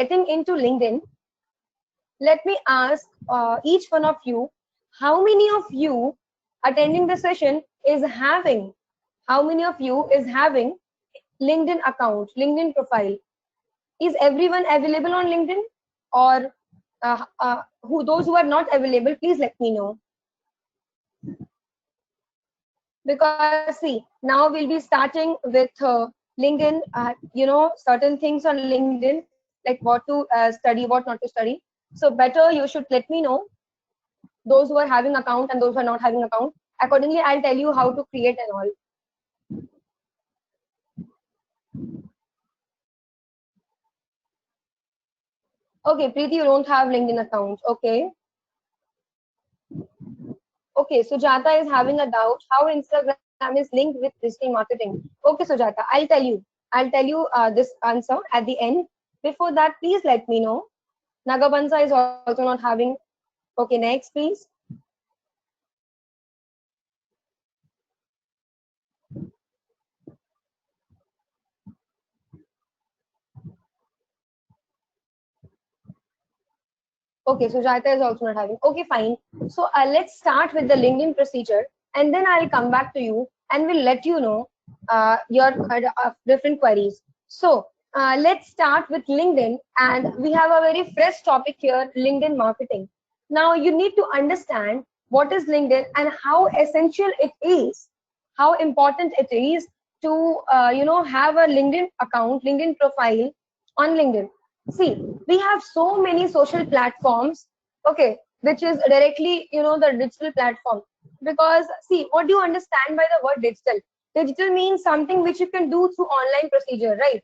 getting into LinkedIn, let me ask each one of you, how many of you attending the session is having, how many of you is having LinkedIn account, LinkedIn profile? Is everyone available on LinkedIn? Or those who are not available, please let me know. Because see, now we'll be starting with LinkedIn, certain things on LinkedIn, like what to study, what not to study. So better you should let me know, those who are having account and those who are not having account. Accordingly, I'll tell you how to create and all. Okay, Preeti, you don't have LinkedIn account. Okay. Okay, Sujata is having a doubt how Instagram is linked with digital marketing. Okay, Sujata, I'll tell you. I'll tell you this answer at the end. Before that, please let me know. Nagabansa is also not having. Okay, next, please. Okay, Sujata is also not having. Okay, fine. So let's start with the LinkedIn procedure, and then I'll come back to you and we'll let you know your different queries. So let's start with LinkedIn, and we have a very fresh topic here: LinkedIn marketing. Now you need to understand what is LinkedIn and how essential it is, how important it is to have a LinkedIn account, LinkedIn profile on LinkedIn. See, we have so many social platforms, okay, which is directly, the digital platform. Because see, what do you understand by the word digital? Digital means something which you can do through online procedure, right?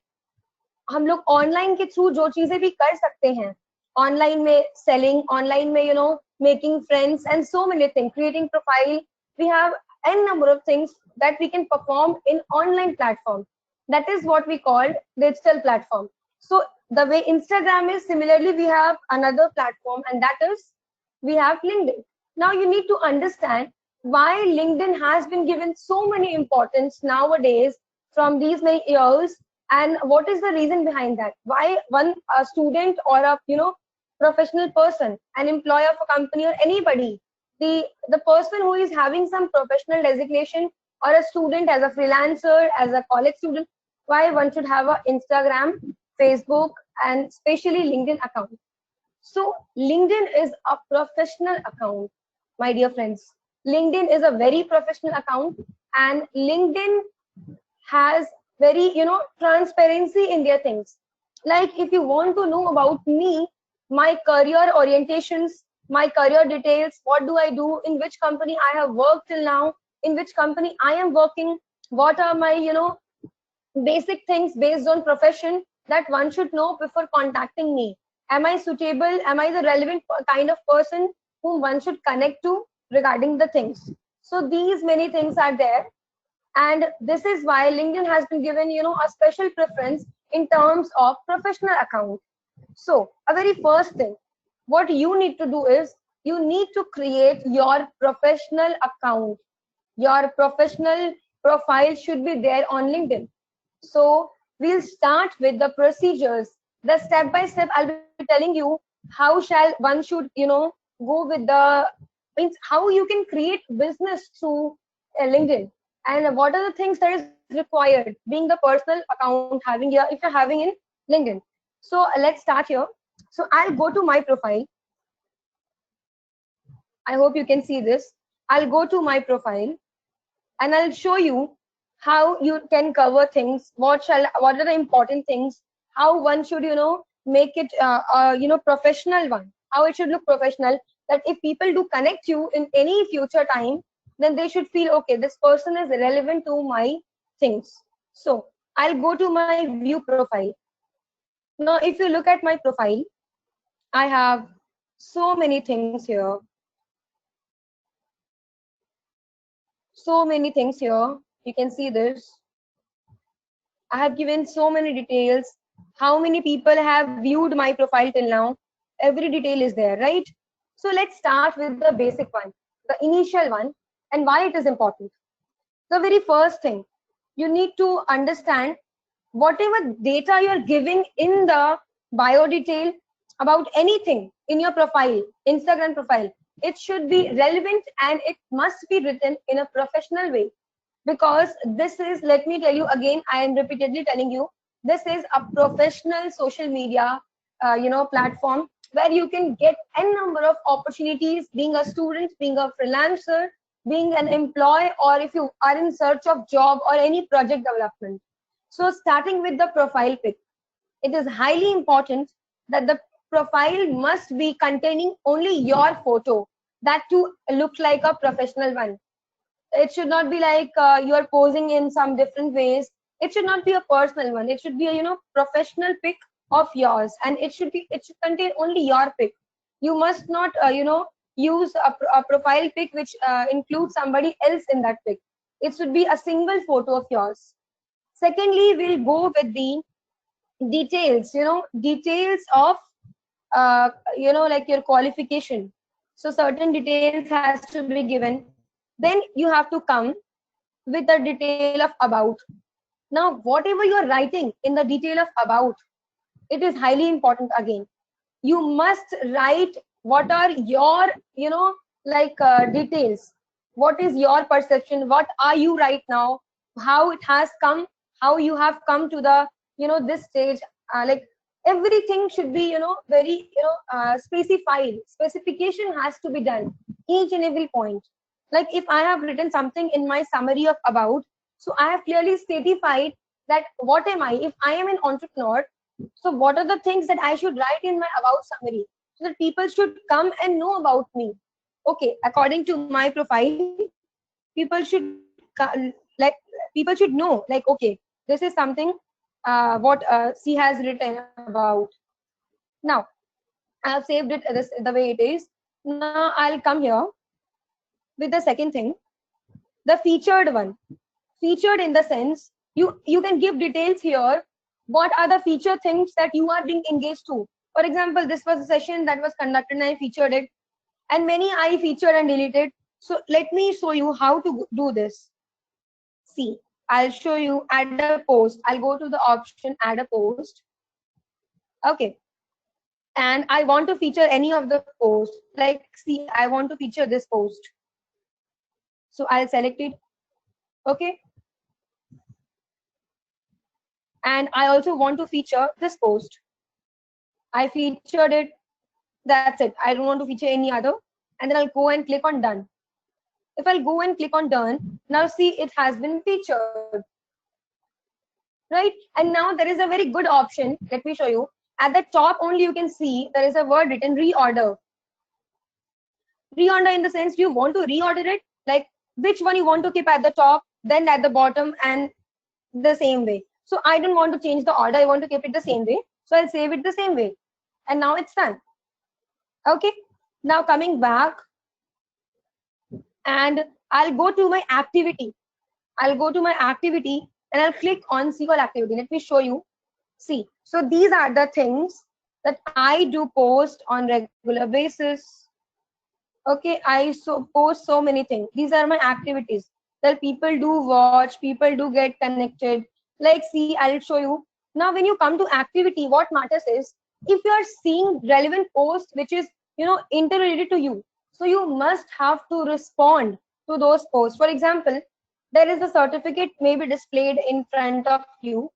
हम लोग online के through जो चीजें भी कर सकते हैं, online में सेलिंग, ऑनलाइन में making friends and so many things, creating profile, we have n number of things that we can perform in online platform. That is what we call digital platform. So the way Instagram is, similarly we have another platform, and that is we have LinkedIn. Now you need to understand why LinkedIn has been given so many importance nowadays from these many years, and what is the reason behind that, why one a student or a professional person, an employee of a company or anybody, the person who is having some professional designation, or a student as a freelancer, as a college student, why one should have a Instagram, Facebook, and especially LinkedIn account. So LinkedIn is a professional account, my dear friends. LinkedIn is a very professional account, and LinkedIn has very transparency in their things. Like if you want to know about me, my career orientations, my career details, what do I do, in which company I have worked till now, in which company I am working, what are my basic things based on profession that one should know before contacting me. Am I suitable, am I the relevant kind of person whom one should connect to regarding the things? So these many things are there, and this is why LinkedIn has been given a special preference in terms of professional account. So a very first thing what you need to do is you need to create your professional account. Your professional profile should be there on LinkedIn. So we'll start with the procedures, the step by step. I'll be telling you how shall one should go with the means how you can create business through LinkedIn, and what are the things that is required being the personal account having here if you're having in LinkedIn. So let's start here. So I'll go to my profile. I hope you can see this. I'll go to my profile and I'll show you how you can cover things. What are the important things? How one should make it professional one. How it should look professional. That if people do connect you in any future time, then they should feel okay. This person is relevant to my things. So I'll go to my view profile. Now, if you look at my profile, I have so many things here. So many things here. You can see this. I have given so many details. How many people have viewed my profile till now? Every detail is there, right? So let's start with the basic one, the initial one, and why it is important. The very first thing, you need to understand whatever data you are giving in the bio detail, about anything in your profile, Instagram profile. It should be relevant and it must be written in a professional way, because this is, let me tell you again, I am repeatedly telling you, this is a professional social media platform where you can get n number of opportunities, being a student, being a freelancer, being an employee, or if you are in search of job or any project development. So starting with the profile pic, it is highly important that the profile must be containing only your photo, that to look like a professional one. It should not be like you are posing in some different ways. It should not be a personal one. It should be a professional pic of yours, and it should contain only your pic. You must not use a profile pic which includes somebody else in that pic. It should be a single photo of yours. Secondly, we'll go with the details, details of like your qualification. So certain details has to be given. Then you have to come with the detail of about. Now whatever you are writing in the detail of about, it is highly important. Again, you must write what are your details. What is your perception? What are you right now? How it has come? How you have come to the this stage? Like everything should be very specified. Specification has to be done, each and every point. Like if I have written something in my summary of about, so I have clearly specified that what am I. If I am an entrepreneur, so what are the things that I should write in my about summary, so that people should come and know about me? Okay, according to my profile, people should like people should know, like, okay, this is something what she has written about. Now I have saved it the way it is. Now I'll come here with the second thing, the featured one. Featured in the sense, you can give details here. What are the feature things that you are being engaged to? For example, this was a session that was conducted and I featured it, and many I featured and deleted. So let me show you how to do this. See, I'll show you add a post. I'll go to the option add a post. Okay, and I want to feature any of the posts. Like, see, I want to feature this post, so I'll select it. Okay, and I also want to feature this post. I featured it. That's it. I don't want to feature any other. And then I'll go and click on done. If I'll go and click on done, now see, it has been featured. Right? And now there is a very good option. Let me show you. At the top only you can see there is a word written reorder. Reorder in the sense you want to reorder it, like which one you want to keep at the top, then at the bottom, and the same way. So I don't want to change the order. I want to keep it the same way. So I'll save it the same way. And now it's done. Okay. Now coming back, and I'll go to my activity. I'll go to my activity and I'll click on see all activity. Let me show you. See, so these are the things that I do post on regular basis. Okay, I post so many things. These are my activities that people do watch, people do get connected. Like, see, I'll show you. Now, when you come to activity, what matters is if you are seeing relevant posts which is interrelated to you, so you must have to respond to those posts. For example, there is a certificate maybe displayed in front of you.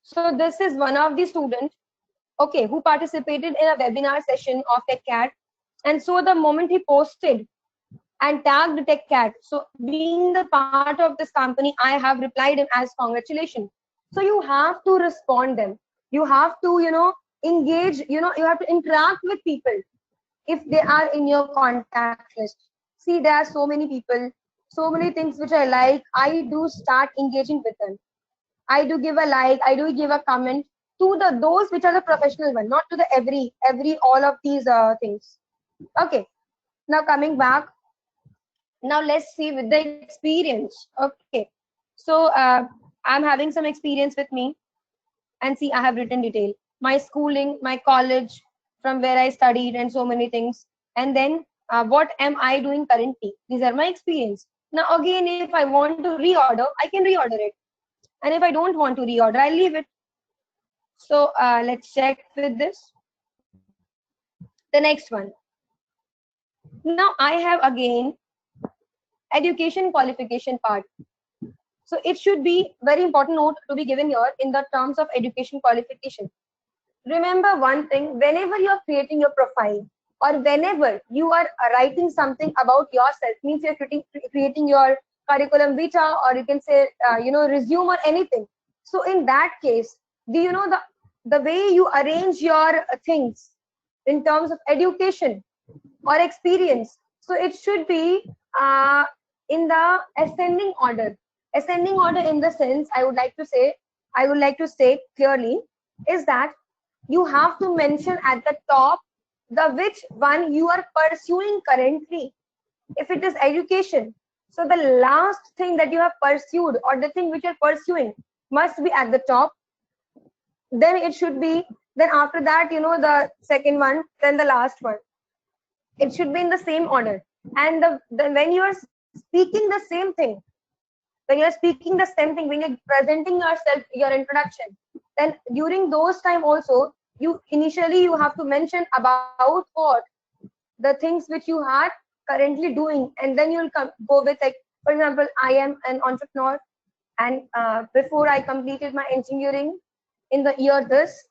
So this is one of the students, okay, who participated in a webinar session of TechCat. And so the moment he posted and tagged TechCat, so being the part of this company, I have replied him as congratulations. So you have to respond them. You have to, engage, you have to interact with people if they are in your contact list. See, there are so many people, so many things which I like. I do start engaging with them. I do give a like, I do give a comment to those which are the professional one, not to the every all of these things. Okay, now coming back, now let's see with the experience. Okay, so I'm having some experience with me, and see, I have written detail, my schooling, my college, from where I studied, and so many things. And then what am I doing currently? These are my experience. Now again, if I want to reorder, I can reorder it. And if I don't want to reorder, I leave it. So let's check with this. The next one. Now I have again education qualification part. So it should be very important note to be given here in the terms of education qualification. Remember one thing, whenever you're creating your profile or whenever you are writing something about yourself, means you're creating your curriculum vitae, or you can say, resume or anything. So in that case, do you know the way you arrange your things in terms of education or experience? So it should be in the ascending order. Ascending order in the sense, I would like to say clearly is that you have to mention at the top the which one you are pursuing currently. If it is education, so the last thing that you have pursued or the thing which you're pursuing must be at the top. Then it should be, then after that, the second one, then the last one. It should be in the same order. And when you are speaking the same thing, when you're presenting yourself, your introduction, then during those time also, you have to mention about what the things which you are currently doing, and then you'll go with, like, for example, I am an entrepreneur, and before I completed my engineering in the year this,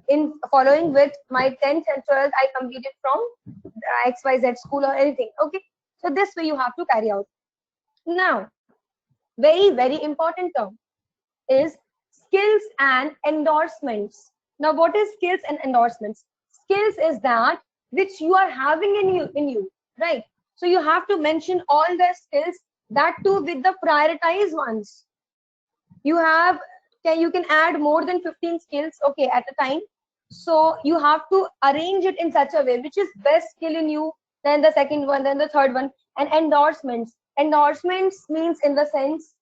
in following with my 10th and 12th, I completed from XYZ school or anything. Okay, so this way you have to carry out. Now, very, very important term is skills and endorsements. Now, what is skills and endorsements? Skills is that which you are having in you, right? So you have to mention all the skills, that too with the prioritized ones. You can add more than 15 skills, okay, at a time. So you have to arrange it in such a way which is best skill in you, then the second one, then the third one. And endorsements means in the sense,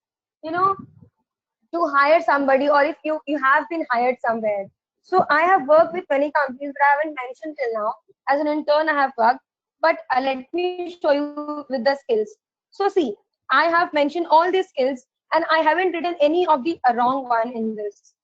to hire somebody, or if you have been hired somewhere. So I have worked with many companies, but I haven't mentioned till now. As an intern I have worked, but let me show you with the skills. So see, I have mentioned all these skills, and I haven't written any of the wrong one in this.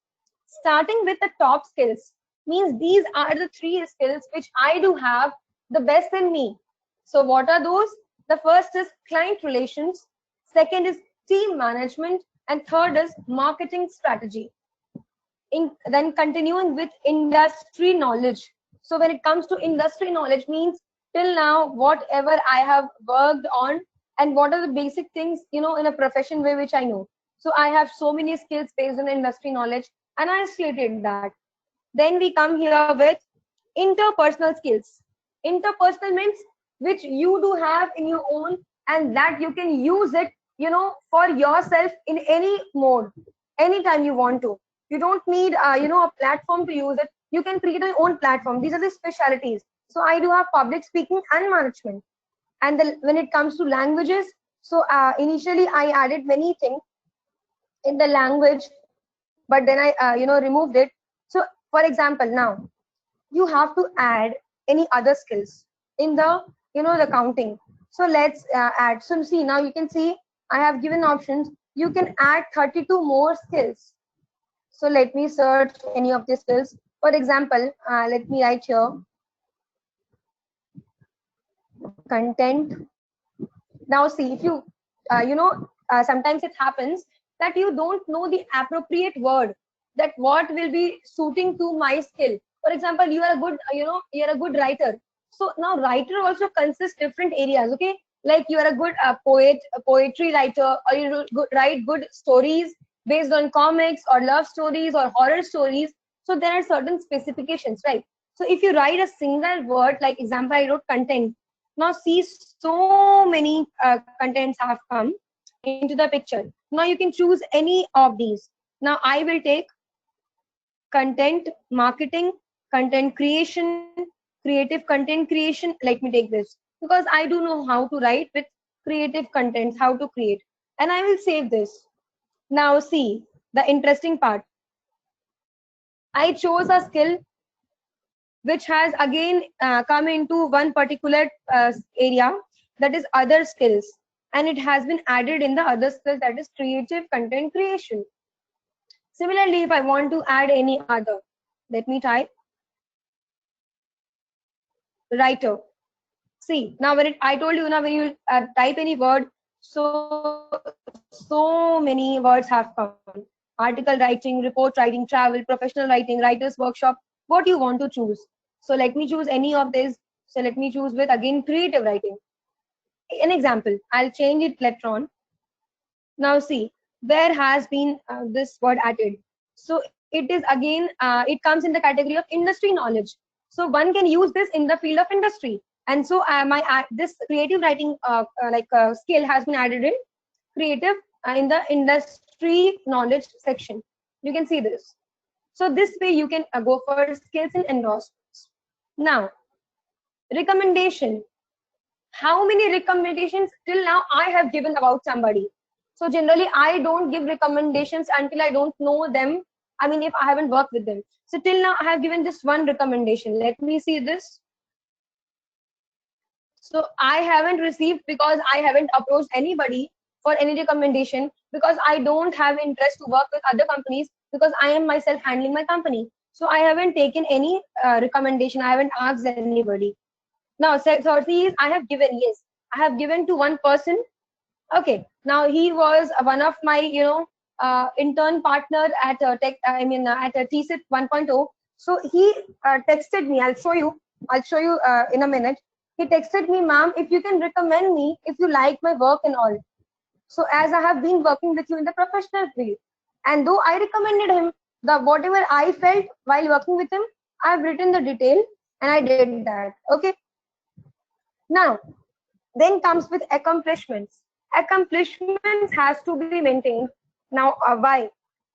Starting with the top skills means these are the three skills which I do have the best in me. So what are those? The first is client relations, second is team management, and third is marketing strategy. Then continuing with industry knowledge. So when it comes to industry knowledge means till now whatever I have worked on, and what are the basic things, in a profession way which I know. So I have so many skills based on industry knowledge, and I stated that. Then we come here with interpersonal skills. Interpersonal means which you do have in your own, and that you can use it, for yourself in any mode, anytime you want to. You don't need, a platform to use it. You can create your own platform. These are the specialities. So I do have public speaking and management. And when it comes to languages, so initially I added many things in the language, but then I removed it. So for example, now you have to add any other skills in the the counting. So let's add. So see, now you can see I have given options. You can add 32 more skills. So let me search any of these skills. For example, let me write here content. Now see, if you sometimes it happens that you don't know the appropriate word, that what will be suiting to my skill. For example, you are a good you're a good writer. So now writer also consists different areas. Okay, like you are a good poet, a poetry writer, or you write good stories based on comics or love stories or horror stories. So there are certain specifications, right? So if you write a single word, like example, I wrote content. Now see, so many contents have come into the picture. Now you can choose any of these. Now I will take content marketing, content creation, creative content creation. Let me take this because I do know how to write with creative contents, how to create, and I will save this. Now see the interesting part. I chose a skill which has again come into one particular area, that is other skills, and it has been added in the other skills, that is creative content creation. Similarly, if I want to add any other, let me type writer. See, now I told you now when you type any word, so many words have come. Article writing, report writing, travel, professional writing, writer's workshop, what you want to choose. So let me choose any of these. So let me choose with again creative writing. An example, I'll change it later on. Now see, there has been this word added. So it is again, it comes in the category of industry knowledge. So one can use this in the field of industry. And so this creative writing skill has been added in creative in the industry knowledge section. You can see this. So this way you can go for skills and endorsements. Now, recommendation. How many recommendations till now I have given about somebody? So generally I don't give recommendations until I don't know them. I mean, if I haven't worked with them. So till now I have given just one recommendation. Let me see this. So I haven't received because I haven't approached anybody for any recommendation, because I don't have interest to work with other companies, because I am myself handling my company. So I haven't taken any recommendation. I haven't asked anybody. Now, thirdly is I have given, yes, I have given to one person. Okay, now he was one of my, intern partner at at a TCIT 1.0. So he texted me. I'll show you. I'll show you in a minute. He texted me, ma'am, if you can recommend me, if you like my work and all. So as I have been working with you in the professional field, and though I recommended him, the whatever I felt while working with him, I've written the detail and I did that. Okay. Now, then comes with accomplishments. Accomplishments has to be maintained. Now, why?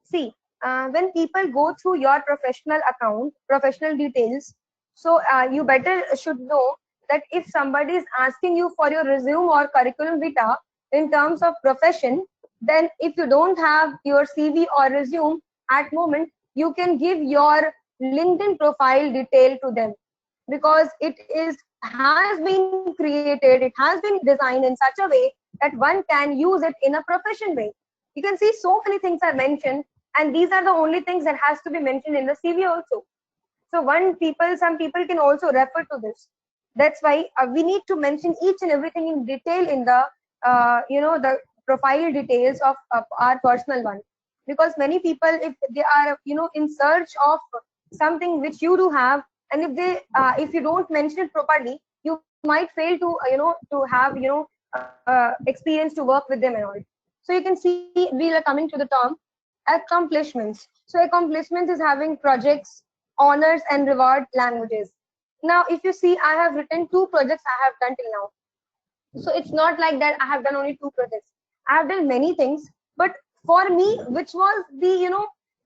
See, when people go through your professional account, professional details, so you better should know that if somebody is asking you for your resume or curriculum vitae in terms of profession, then if you don't have your CV or resume at moment, you can give your LinkedIn profile detail to them, because it is has been created, it has been designed in such a way that one can use it in a profession way. You can see so many things are mentioned, and these are the only things that has to be mentioned in the CV also. So some people can also refer to this. That's why we need to mention each and everything in detail in the the profile details of our personal one, because many people, if they are in search of something which you do have, and if you don't mention it properly, you might fail to to have experience to work with them and all. So you can see we are coming to the term accomplishments. So accomplishments is having projects, honors and reward languages. Now if you see, I have written 2 projects I have done till now. So it's not like that I have done only 2 projects. I have done many things, but for me, which was the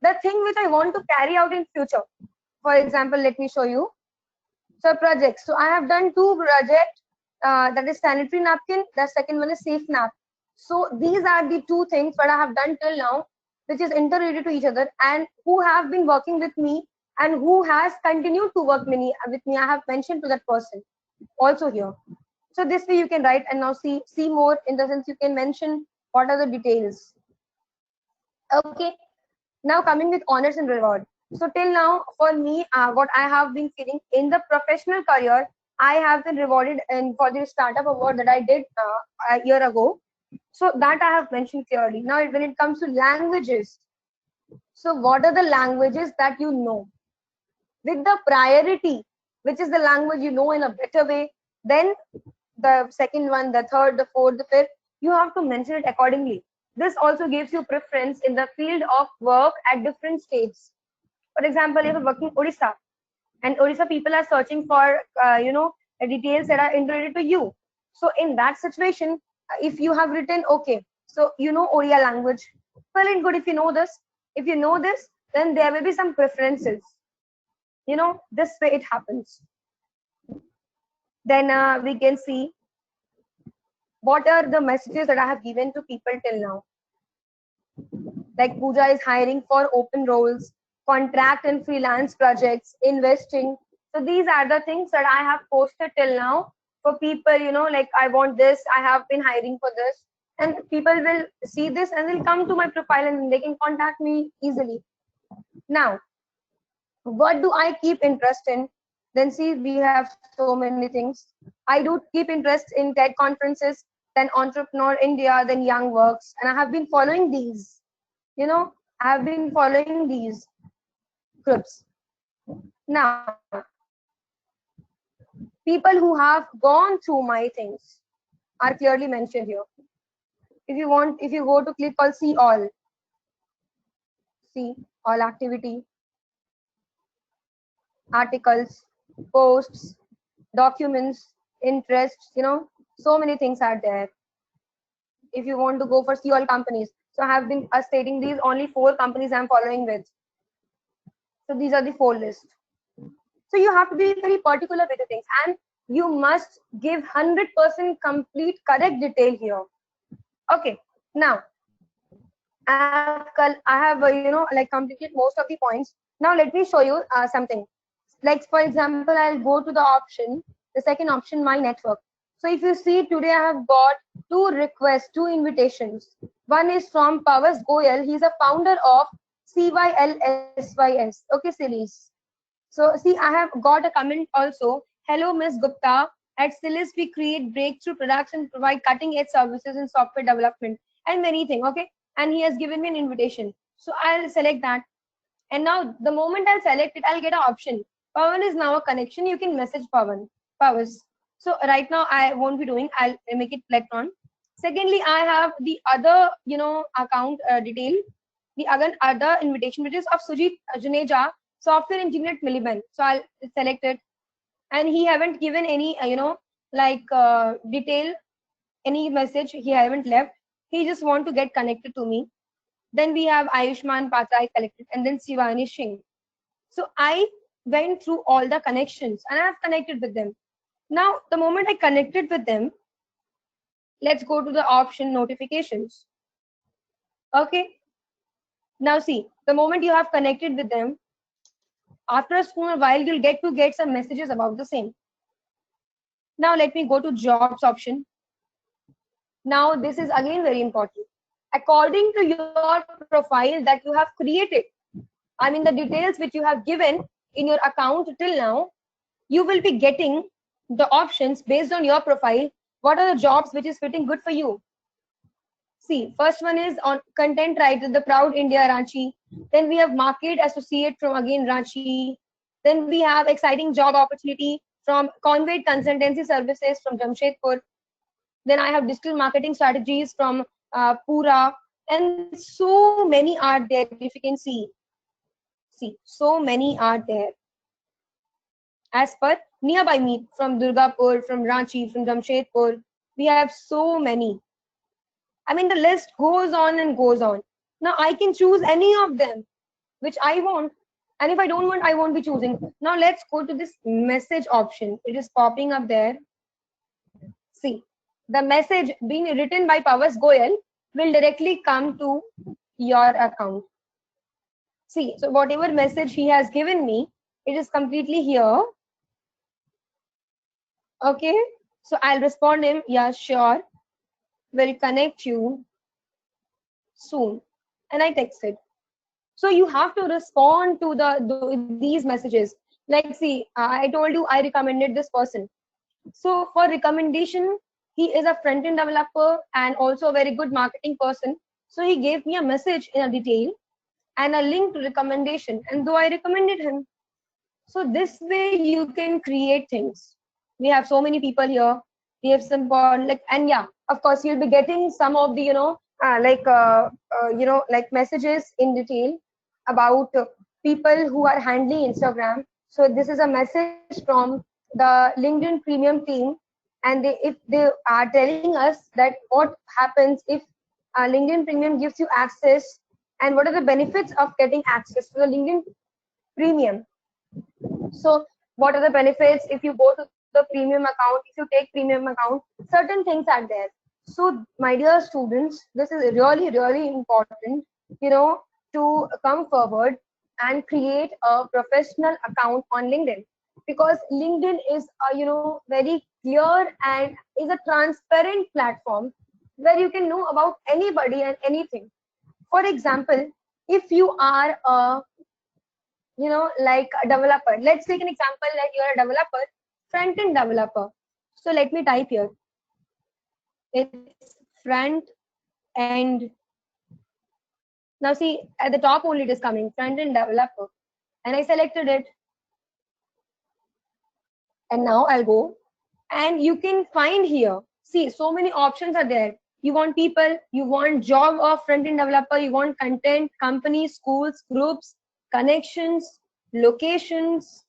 the thing which I want to carry out in future. For example, let me show you. So projects. So I have done 2 projects. That is sanitary napkin. The second one is safe nap. So these are the 2 things that I have done till now, which is interrelated to each other, and who have been working with me and who has continued to work with me. I have mentioned to that person also here. So this way you can write and now see more, in the sense you can mention what are the details. Okay. Now coming with honors and reward. So till now, for me, what I have been feeling in the professional career, I have been rewarded and for the startup award that I did a year ago. So that I have mentioned clearly. Now when it comes to languages, so what are the languages that you know? With the priority, which is the language you know in a better way, then the second one, the third, the fourth, the fifth, you have to mention it accordingly. This also gives you preference in the field of work at different states. For example, if you're working Odisha, and Odisha people are searching for details that are related to you. So in that situation, if you have written okay, so you know Odia language, well and good. If you know this, then there will be some preferences. This way it happens. Then we can see what are the messages that I have given to people till now. Like Pooja is hiring for open roles, contract and freelance projects, investing. So these are the things that I have posted till now for people, like I want this, I have been hiring for this. And people will see this and they'll come to my profile and they can contact me easily. Now, what do I keep interest in? Then see, we have so many things. I do keep interest in TED conferences, then Entrepreneur India, then Young Works, and I have been following these. I have been following these groups. Now, people who have gone through my things are clearly mentioned here. If you go to click called see all activity, articles, posts, documents, interests, so many things are there. If you want to go for see all companies, so I have been stating these only 4 companies I'm following with. So these are the 4 lists. So you have to be very particular with the things, and you must give 100% complete correct detail here. Okay, now I have like completed most of the points. Now let me show you something. Like for example, I'll go to the option, the second option, my network. So if you see today, I have got 2 requests, 2 invitations. One is from Pawas Goyal. He's a founder of CYLSYS. Okay, Silis. So see, I have got a comment also. Hello, Ms. Gupta. At Silis, we create breakthrough products and provide cutting-edge services in software development and many things. Okay, and he has given me an invitation. So I'll select that. And now the moment I'll select it, I'll get an option. Pawan is now a connection. You can message Pavas. So right now I won't be doing. I'll make it electron. Secondly, I have the other, account detail, the other invitation, which is of Sujit Juneja, software engineer at Miliband. So I'll select it, and he haven't given any, detail, any message. He haven't left. He just want to get connected to me. Then we have Ayushman Patra I collected, and then Shivani Singh. So I went through all the connections and I have connected with them. Now, the moment I connected with them, let's go to the option notifications. Okay. Now see, the moment you have connected with them, after a small while, you'll get some messages about the same. Now let me go to jobs option. Now this is again very important. According to your profile that you have created, I mean the details which you have given in your account till now, you will be getting the options based on your profile. What are the jobs which is fitting good for you? See, first one is on content writer, the Proud India Ranchi. Then we have market associate from again Ranchi. Then we have exciting job opportunity from Conveyed Consultancy Services from Jamshedpur. Then I have digital marketing strategies from Pura, and so many are there. If you can see, so many are there. As per nearby me from Durgapur, from Ranchi, from Jamshedpur, we have so many. I mean, the list goes on and goes on. Now I can choose any of them which I want, and if I don't want, I won't be choosing. Now let's go to this message option. It is popping up there. See, the message being written by Pawas Goyal will directly come to your account. See, so whatever message he has given me, it is completely here. Okay, so I'll respond him, yeah, sure, will connect you soon. And I texted. So you have to respond to these messages. Like, see, I told you I recommended this person. So for recommendation, he is a front-end developer and also a very good marketing person. So he gave me a message in a detail and a link to recommendation, and though I recommended him. So this way you can create things. We have so many people here. We have some like, and yeah, of course you'll be getting some of the like messages in detail about people who are handling Instagram. So this is a message from the LinkedIn Premium team, and if they are telling us that what happens if LinkedIn Premium gives you access, and what are the benefits of getting access to the LinkedIn Premium. So what are the benefits if you go to the premium account, if you take premium account, certain things are there. So my dear students, this is really, really important, to come forward and create a professional account on LinkedIn, because LinkedIn is very clear and is a transparent platform where you can know about anybody and anything. For example, if you are a like a developer. Let's take an example like you're a developer, front-end developer. So let me type here. It's front-end. Now see, at the top only it is coming, front-end developer. And I selected it. And now I'll go. And you can find here, see, so many options are there. You want people, you want job of front-end developer, you want content, companies, schools, groups, connections, locations,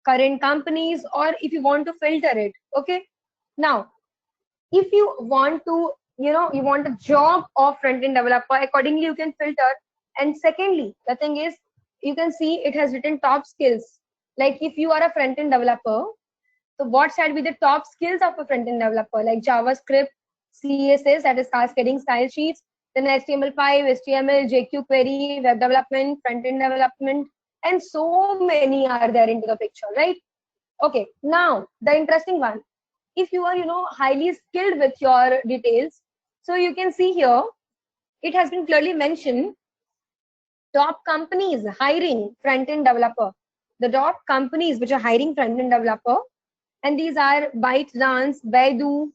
current companies, or if you want to filter it. Okay. Now, if you want to, you want a job of front-end developer, accordingly you can filter. And secondly, the thing is, you can see it has written top skills. Like if you are a front-end developer, so what should be the top skills of a front-end developer? Like JavaScript, CSS, that is cascading style sheets, then HTML5, HTML, jQuery, web development, front-end development, and so many are there into the picture, right? Okay, now the interesting one. If you are, highly skilled with your details, so you can see here, it has been clearly mentioned, top companies hiring front-end developer. The top companies which are hiring front-end developer, and these are ByteDance, Baidu,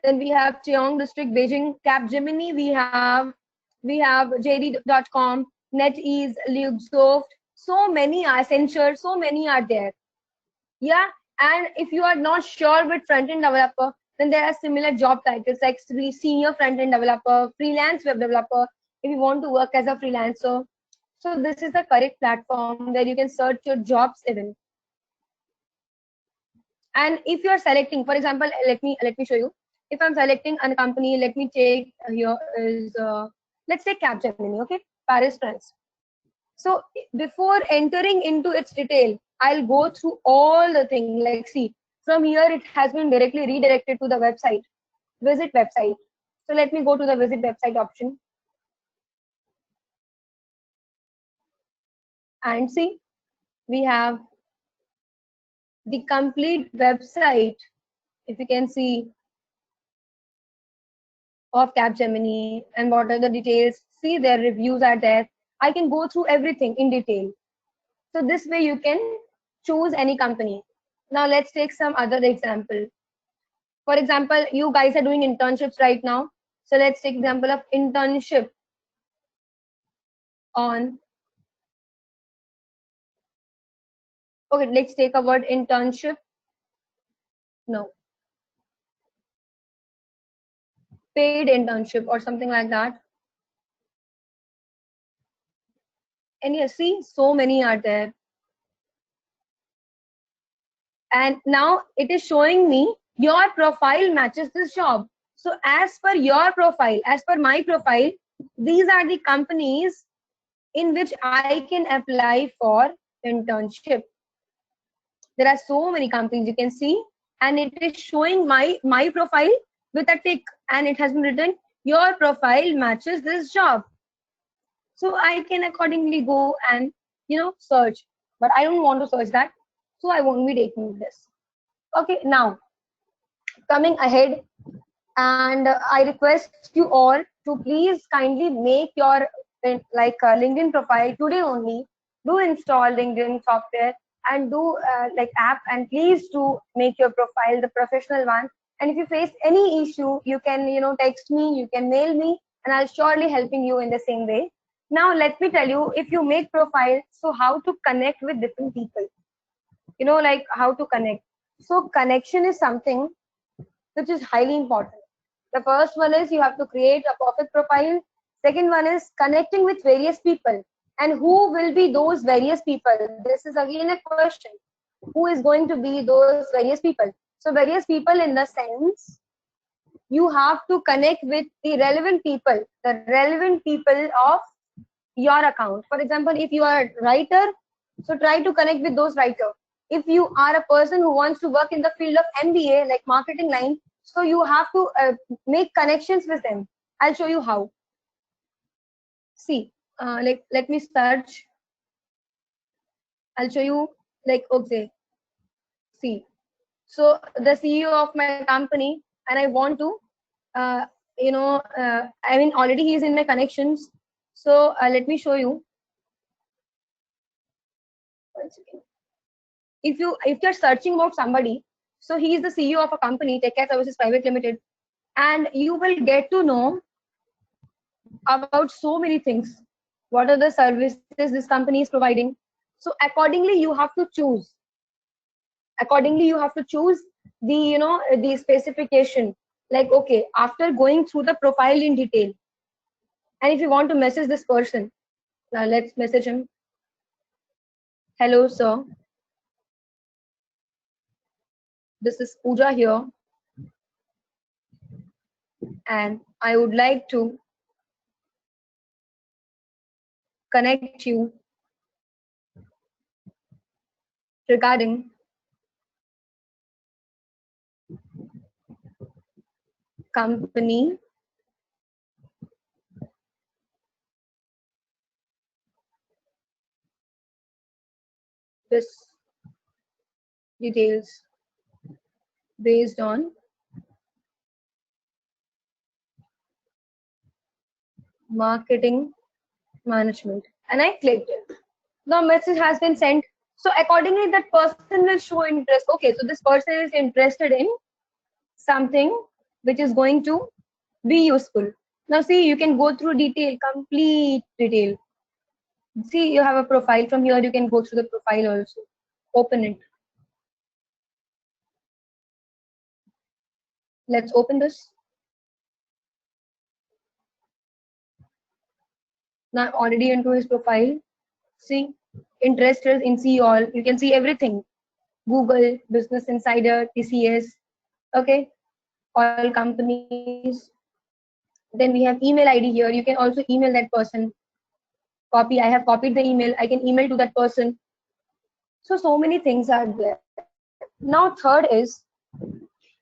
then we have Cheong District, Beijing, Capgemini, we have JD.com, NetEase, Luxoft, so many are Accenture, so many are there. Yeah, and if you are not sure with front-end developer, then there are similar job titles like senior front-end developer, freelance web developer, if you want to work as a freelancer. So this is the correct platform where you can search your jobs even. And if you are selecting, for example, let me show you. If I'm selecting a company, let me take here is let's take Capgemini, okay, Paris, France. So before entering into its detail, I'll go through all the things. Like see, from here it has been directly redirected to the website, visit website. So let me go to the visit website option and see, we have the complete website. If you can see of Capgemini and what are the details, see their reviews are there. I can go through everything in detail. So this way you can choose any company. Now let's take some other example. For example, you guys are doing internships right now. So let's take example of internship on. Okay, let's take a word internship. No. Paid internship or something like that. And you see, so many are there. And now it is showing me your profile matches this job. So as per your profile, as per my profile, these are the companies in which I can apply for internship. There are so many companies you can see, and it is showing my profile with a tick, and it has been written your profile matches this job. So I can accordingly go and search, but I don't want to search that, so I won't be taking this. Okay, now coming ahead, and I request you all to please kindly make your LinkedIn profile today only. Do install LinkedIn software and do like app, and please do make your profile the professional one. And if you face any issue, you can text me, you can mail me, and I'll surely helping you in the same way. Now let me tell you, if you make profile, so how to connect with different people, like how to connect. So connection is something which is highly important. The first one is you have to create a perfect profile. Second one is connecting with various people. And who will be those various people? This is again a question. Who is going to be those various people? So various people in the sense, you have to connect with the relevant people of your account. For example, if you are a writer, so try to connect with those writers. If you are a person who wants to work in the field of MBA, like marketing line, so you have to make connections with them. I'll show you how. See, let me search. I'll show you okay. See, so the CEO of my company, and I want to, I mean, already he is in my connections. So let me show you. One second. If you're searching about somebody, so he is the CEO of a company, Tech Care Services Private Limited, and you will get to know about so many things. What are the services this company is providing? So accordingly, you have to choose. Accordingly, you have to choose the the specification. Like, okay, after going through the profile in detail, and if you want to message this person, let's message him. Hello, sir. This is Pooja here, and I would like to connect you regarding company this details based on marketing management. And I clicked it. The message has been sent. So accordingly, that person will show interest. Okay, so this person is interested in something which is going to be useful. Now see, you can go through detail, complete detail. See, you have a profile. From here you can go through the profile also. Open it. Let's open this. Now already into his profile. See, interested in see all. You can see everything. Google, Business Insider, TCS. Okay, all companies. Then we have email ID here. You can also email that person. Copy. I have copied the email. I can email to that person. So many things are there. Now third is,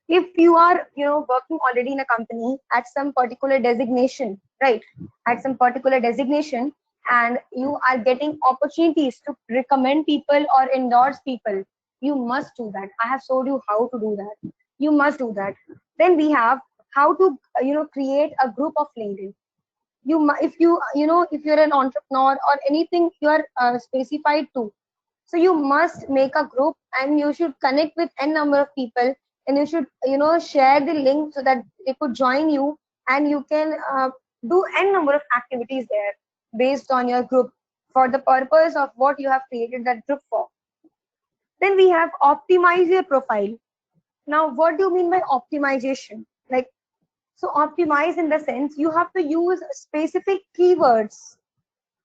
if you are working already in a company at some particular designation, right, at some particular designation, and you are getting opportunities to recommend people or endorse people, you must do that. I have showed you how to do that. You must do that. Then we have how to create a group of LinkedIn. If if you're an entrepreneur or anything you are specified to, so you must make a group and you should connect with n number of people, and you should share the link so that they could join you, and you can do n number of activities there based on your group for the purpose of what you have created that group for. Then we have optimize your profile. Now what do you mean by optimization? Like, so optimize in the sense you have to use specific keywords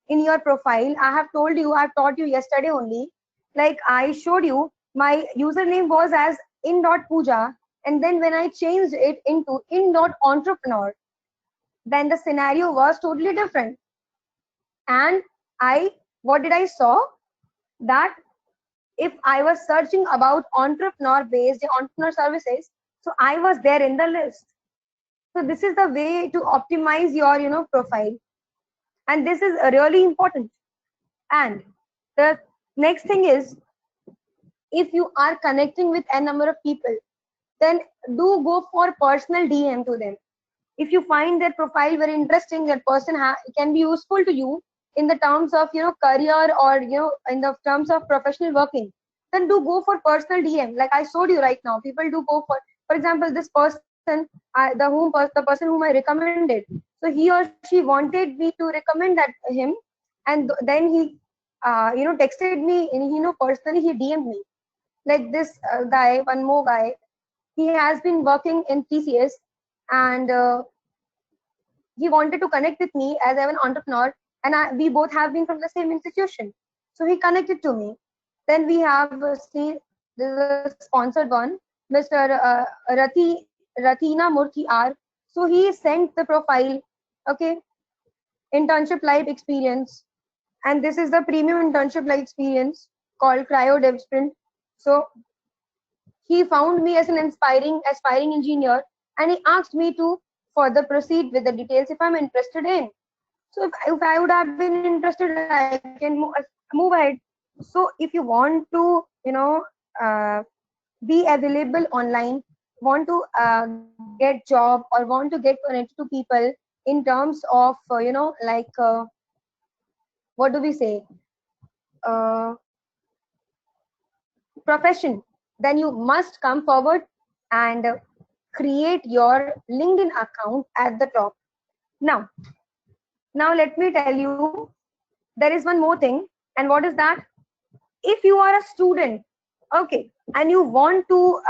in your profile. I have told you, I've taught you yesterday only. Like, I showed you my username was as in.puja, and then when I changed it into in.entrepreneur, then the scenario was totally different. And what did I saw? That if I was searching about entrepreneur based entrepreneur services, so I was there in the list. So this is the way to optimize your profile, and this is really important. And the next thing is, if you are connecting with a number of people, then do go for personal DM to them. If you find their profile very interesting, that person can be useful to you in the terms of career, or in the terms of professional working, then do go for personal DM. Like I showed you right now, people do go for example, this person, the person whom I recommended, so he or she wanted me to recommend that him, and then he texted me, and personally he DM'd me. Like this guy, one more guy, he has been working in TCS, and he wanted to connect with me as I'm an entrepreneur, and we both have been from the same institution. So he connected to me. Then we have see, this is a sponsored one, Mr. Ratina Murthy R. So he sent the profile, okay, internship life experience, and this is the premium internship life experience called Cryo Dev Sprint. So he found me as an aspiring engineer, and he asked me to further proceed with the details if I'm interested in. So if I would have been interested, I can move ahead. So if you want to, be available online, want to get job, or want to get connected to people in terms of, like, what do we say? Uh, profession, then you must come forward and create your LinkedIn account at the top. Now let me tell you, there is one more thing, and what is that? If you are a student, okay, and you want to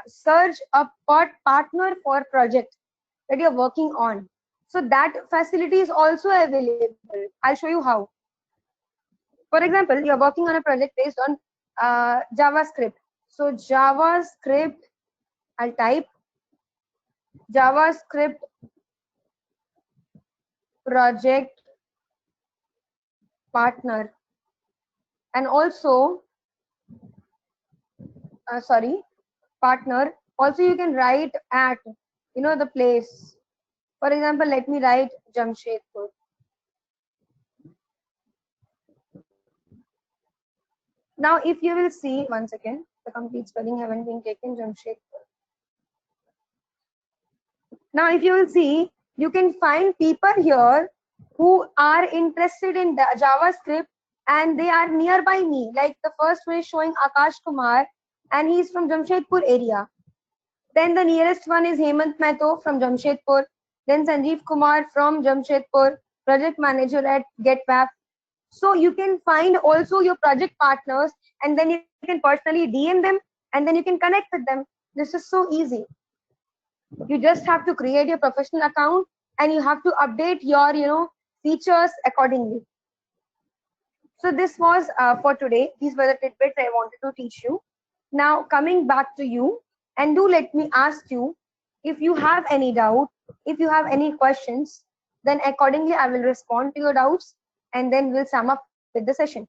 search a partner for project that you're working on, so that facility is also available. I'll show you how. For example, you're working on a project based on JavaScript. So JavaScript, I'll type JavaScript project partner, and also partner. Also you can write at, the place. For example, let me write Jamshedpur. Now if you will see, once again, the complete spelling haven't been taken, Jamshedpur. Now if you will see, you can find people here who are interested in the JavaScript and they are nearby me. Like the first one is showing Akash Kumar and he is from Jamshedpur area. Then the nearest one is Hemant Mehto from Jamshedpur. Then Sanjeev Kumar from Jamshedpur, project manager at GetWap. So you can find also your project partners and then you can personally DM them and then you can connect with them. This is so easy. You just have to create your professional account and you have to update your, features accordingly. So this was for today. These were the tidbits I wanted to teach you. Now coming back to you, and do let me ask you, if you have any doubt, if you have any questions, then accordingly I will respond to your doubts and then we'll sum up with the session.